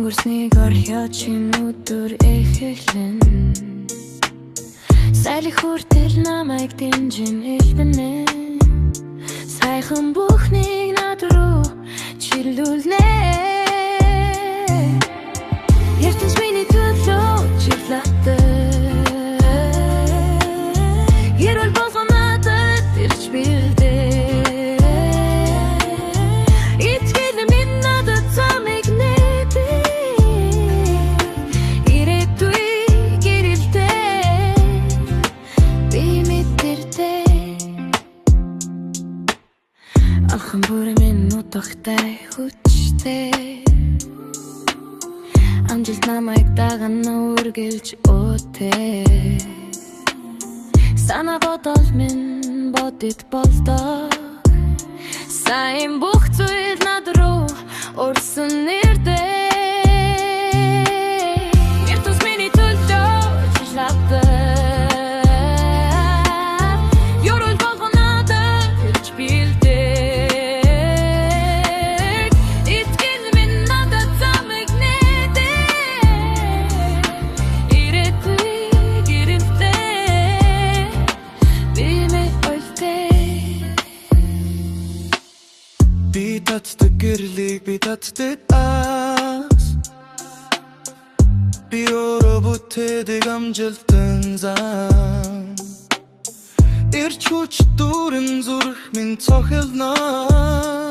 өнгөрснийг орхиод чинь өдөр эхэлэн Сайлих хүртэл намайг дэмжин хэлбэнэ Сайхан бүхнийг над руу чиглүүлнэ Ертөнц миний төлөө чиглэлтэй Ерөөл болгон надад ирж билдээ Алхан бүрэн минь утгатай хүчтэй Амжилт намайг дагана үргэлж өтөө Санаа бодол минь бодит болдоо Сайн бүх зүйл над руу урсан нэрдээ Ертөнц миний төлөө чиглэлтэй Ерөөл болгон надад ирж билдээ Би татдаг гэрлийг би татдаг аас Би өөрөө бүтээдэг амжилтын зам Ирч хүч дүүрэн зүрх минь цохилноо